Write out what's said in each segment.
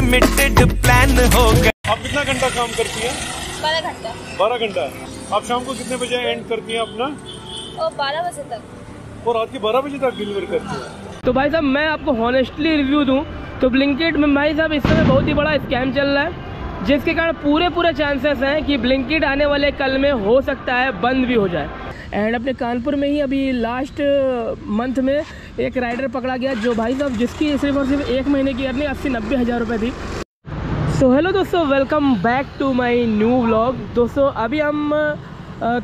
Unlimited plan होगा। आप कितना घंटा काम करती हैं? 12 घंटा। 12 घंटा। आप शाम को कितने बजे एंड करती हैं अपना? 12 बजे तक। और रात के 12 बजे तक डिलीवर करती हैं? तो भाई साहब मैं आपको हॉनेस्टली रिव्यू दूं तो ब्लिंकिट में भाई साहब इस समय बहुत ही बड़ा स्कैम चल रहा है, जिसके कारण पूरे चांसेस हैं कि ब्लिंकिट आने वाले कल में हो सकता है बंद भी हो जाए। एंड अपने कानपुर में ही अभी लास्ट मंथ में एक राइडर पकड़ा गया जो भाई साहब जिसकी सिर्फ और सिर्फ 1 महीने की अर्निंग 80-90 हज़ार रुपये थी। सो हेलो दोस्तों, welcome back to my new vlog. दोस्तों अभी हम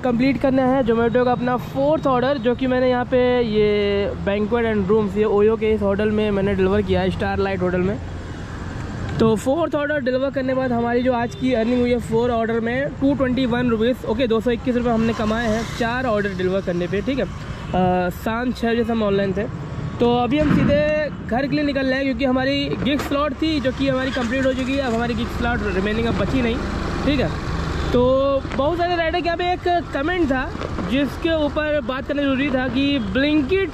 कंप्लीट करना है जोमेटो का अपना 4th ऑर्डर, जो कि मैंने यहाँ पे ये बैंक्वेट एंड रूम्स ये ओयो के इस होटल में मैंने डिलीवर किया है, स्टार लाइट होटल में। तो 4th ऑर्डर डिलीवर करने के बाद हमारी जो आज की अर्निंग हुई है 4 ऑर्डर में 221 रुपीज़। ओके 221 रुपये हमने कमाए हैं 4 ऑर्डर डिलीवर करने पे, ठीक है। शाम 6 बजे से हम ऑनलाइन थे। तो अभी हम सीधे घर के लिए निकल रहे हैं क्योंकि हमारी गिग स्लॉट थी जो कि हमारी कंप्लीट हो चुकी है। अब हमारी गिग स्लॉट रिमेनिंग अब बची नहीं, ठीक है। तो बहुत सारे राइडर के यहाँ पे एक कमेंट था जिसके ऊपर बात करना जरूरी था कि ब्लिंकिट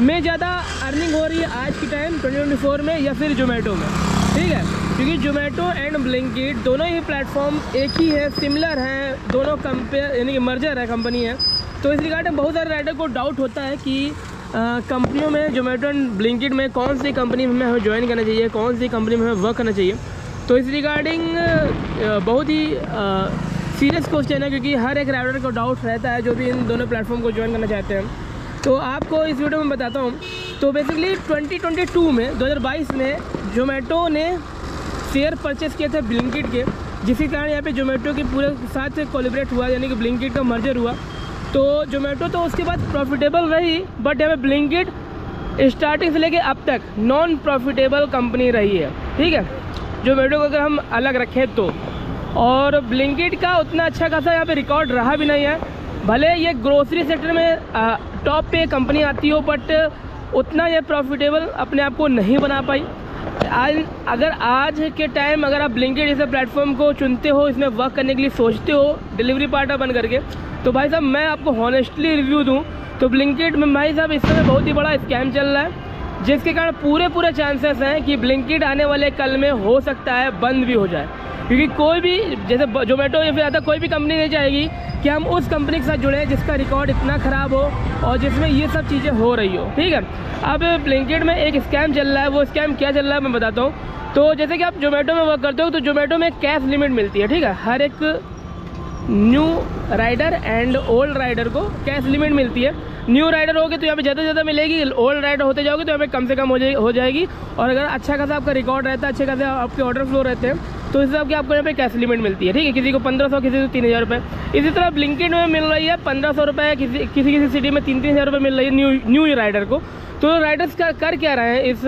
में ज़्यादा अर्निंग हो रही है आज की टाइम 2024 में या फिर जोमेटो में, ठीक है। क्योंकि जोमेटो एंड ब्लिंकिट दोनों ही प्लेटफॉर्म एक ही है, सिमिलर हैं, दोनों कंपेयर यानी कि मर्जर है, कंपनी है। तो इस रिगार्ड में बहुत सारे राइडर को डाउट होता है कि कंपनियों में जोमेटो एंड ब्लिंकिट में कौन सी कंपनी में हमें ज्वाइन करना चाहिए, कौन सी कंपनी में हमें वर्क करना चाहिए। तो इस रिगार्डिंग बहुत ही सीरियस क्वेश्चन है क्योंकि हर एक राइडर को डाउट रहता है जो भी इन दोनों प्लेटफॉर्म को ज्वाइन करना चाहते हैं। तो आपको इस वीडियो में बताता हूँ। तो बेसिकली 2022 में 2022 में जोमेटो ने शेयर परचेस किए थे ब्लिंकिट के, जिसके कारण यहाँ पे जोमेटो के पूरे साथ कोलिब्रेट हुआ, यानी कि ब्लिंकिट का मर्जर हुआ। तो जोमेटो तो उसके बाद प्रॉफिटेबल रही, बट यहाँ पे ब्लिंकिट स्टार्टिंग से लेके अब तक नॉन प्रॉफिटेबल कंपनी रही है, ठीक है। जोमेटो को अगर हम अलग रखें तो, और ब्लिंकिट का उतना अच्छा खासा यहाँ पे रिकॉर्ड रहा भी नहीं है। भले ये ग्रोसरी सेक्टर में टॉप पे कंपनी आती हो, बट उतना ये प्रॉफिटेबल अपने आप को नहीं बना पाई। अगर आज के टाइम अगर आप ब्लिंकिट जैसे प्लेटफॉर्म को चुनते हो, इसमें वर्क करने के लिए सोचते हो डिलीवरी पार्टनर बन करके, तो भाई साहब मैं आपको हॉनेस्टली रिव्यू दूं तो ब्लिंकिट में भाई साहब इस समय बहुत ही बड़ा स्कैम चल रहा है, जिसके कारण पूरे चांसेस हैं कि ब्लिंकिट आने वाले कल में हो सकता है बंद भी हो जाए। क्योंकि कोई भी जैसे जोमेटो या फिर ज़्यादा कोई भी कंपनी नहीं चाहेगी कि हम उस कंपनी के साथ जुड़े जिसका रिकॉर्ड इतना ख़राब हो और जिसमें ये सब चीज़ें हो रही हो, ठीक है। अब ब्लिंकिट में एक स्कैम चल रहा है, वो स्कैम क्या चल रहा है मैं बताता हूँ। तो जैसे कि आप जोमेटो में वर्क करते हो तो जोमेटो में कैश लिमिट मिलती है, ठीक है। हर एक new rider and old rider को कैश लिमिट मिलती है। न्यू राइडर होगे तो यहाँ पे ज़्यादा मिलेगी, ओल्ड राइडर होते जाओगे तो यहाँ पे कम से कम हो जाएगी। और अगर अच्छा खासा आपका रिकॉर्ड रहता है, अच्छे खासे आपके ऑर्डर फ्लो रहते हैं, तो इस हिसाब की आपको यहाँ पे कैश लिमिट मिलती है, ठीक है। किसी को 1500, किसी को 3000 रुपये। इसी तरह ब्लिंकिट में मिल रही है 1500 रुपये, किसी सिटी में 3-3 हज़ार रुपये मिल रही है न्यू राइडर को। तो राइडर्स कर क्या रहे हैं इस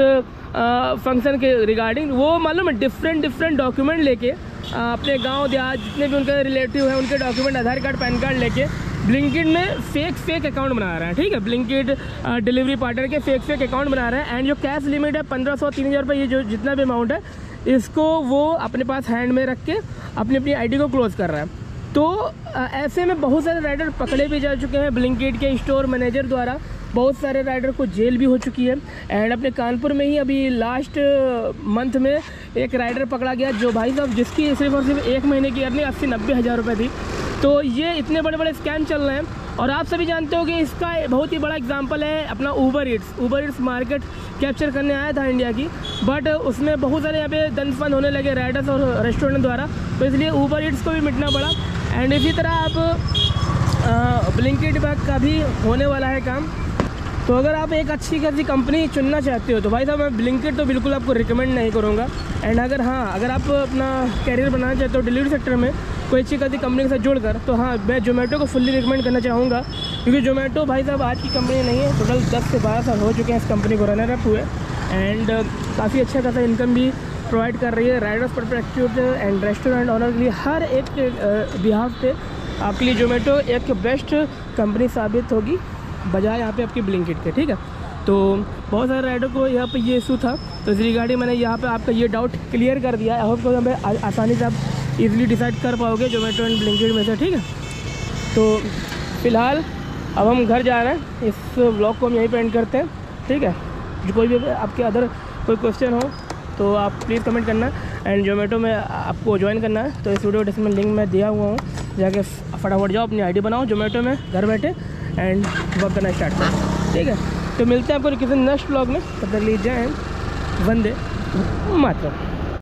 फंक्शन के रिगार्डिंग, वो मालूम है डिफरेंट डॉक्यूमेंट लेके अपने गांव देहात जितने भी उनके रिलेटिव हैं उनके डॉक्यूमेंट, आधार कार्ड, पैन कार्ड लेके ब्लिंकिट में फेक अकाउंट बना रहा है, ठीक है। ब्लिंकिट डिलीवरी पार्टनर के फेक अकाउंट बना रहा है। एंड जो कैश लिमिट है 1500-3000 रुपये, ये जो जितना भी अमाउंट है इसको वो अपने पास हैंड में रख के अपनी आईडी को क्लोज कर रहा है। तो ऐसे में बहुत सारे राइडर पकड़े भी जा चुके हैं ब्लिंकिट के स्टोर मैनेजर द्वारा। बहुत सारे राइडर को जेल भी हो चुकी है। एंड अपने कानपुर में ही अभी लास्ट मंथ में एक राइडर पकड़ा गया जो भाई साहब जिसकी सिर्फ और सिर्फ 1 महीने की अर्निंग 80-90 हज़ार रुपये थी। तो ये इतने बड़े स्कैम चल रहे हैं। और आप सभी जानते हो कि इसका बहुत ही बड़ा एग्जांपल है अपना ऊबर ईट्स मार्केट कैप्चर करने आया था इंडिया की, बट उसमें बहुत सारे यहाँ पे दंड होने लगे राइडर्स और रेस्टोरेंट द्वारा, तो इसलिए ऊबर ईट्स को भी मिटना पड़ा। एंड इसी तरह अब ब्लिंकिट का भी होने वाला है काम। तो अगर आप एक अच्छी खासी कंपनी चुनना चाहते हो तो भाई साहब मैं ब्लिंकिट तो बिल्कुल आपको रिकमेंड नहीं करूँगा। एंड अगर आप अपना कैरियर बनाना चाहते हो डिलीवरी सेक्टर में कोई अच्छी खासी कंपनी के साथ जुड़कर, तो हाँ मैं जोमेटो को फुल्ली रिकमेंड करना चाहूँगा। क्योंकि जोमेटो भाई साहब आज की कंपनी नहीं है, टोटल 10 से 12 साल हो चुके हैं इस कंपनी को रनर अप हुए। एंड काफ़ी अच्छा खासा इनकम भी प्रोवाइड कर रही है riders perspective and restaurant owner के लिए। हर एक बिहाफ पे आपके लिए जोमेटो एक बेस्ट कंपनी साबित होगी बजाय यहाँ पे आपकी ब्लिंकिट के, ठीक है। तो बहुत सारे राइडर को यहाँ पे ये इशू था, तो इस रिगार्डिंग मैंने यहाँ पे आपका ये डाउट क्लियर कर दिया। आई होप को यहाँ पे आसानी से आप इजीली डिसाइड कर पाओगे जोमेटो एंड ब्लिंकिट में से, ठीक है। तो फिलहाल अब हम घर जा रहे हैं, इस व्लॉग को हम यहीं पे एंड करते हैं, ठीक है। जो कोई भी आपके अदर कोई क्वेश्चन हो तो आप प्लीज़ कमेंट करना। एंड जोमेटो में आपको ज्वाइन करना है तो इस वीडियो डिस्क्रिप्शन में लिंक मैं दिया हुआ हूँ, जाके फटाफट जाओ अपनी आईडी बनाओ जोमेटो में घर बैठे एंड वर्क करना स्टार्ट करो, ठीक है। तो मिलते हैं आपको किसी नेक्स्ट व्लॉग में, तब तक लीजिए एंड वंदे मातरम।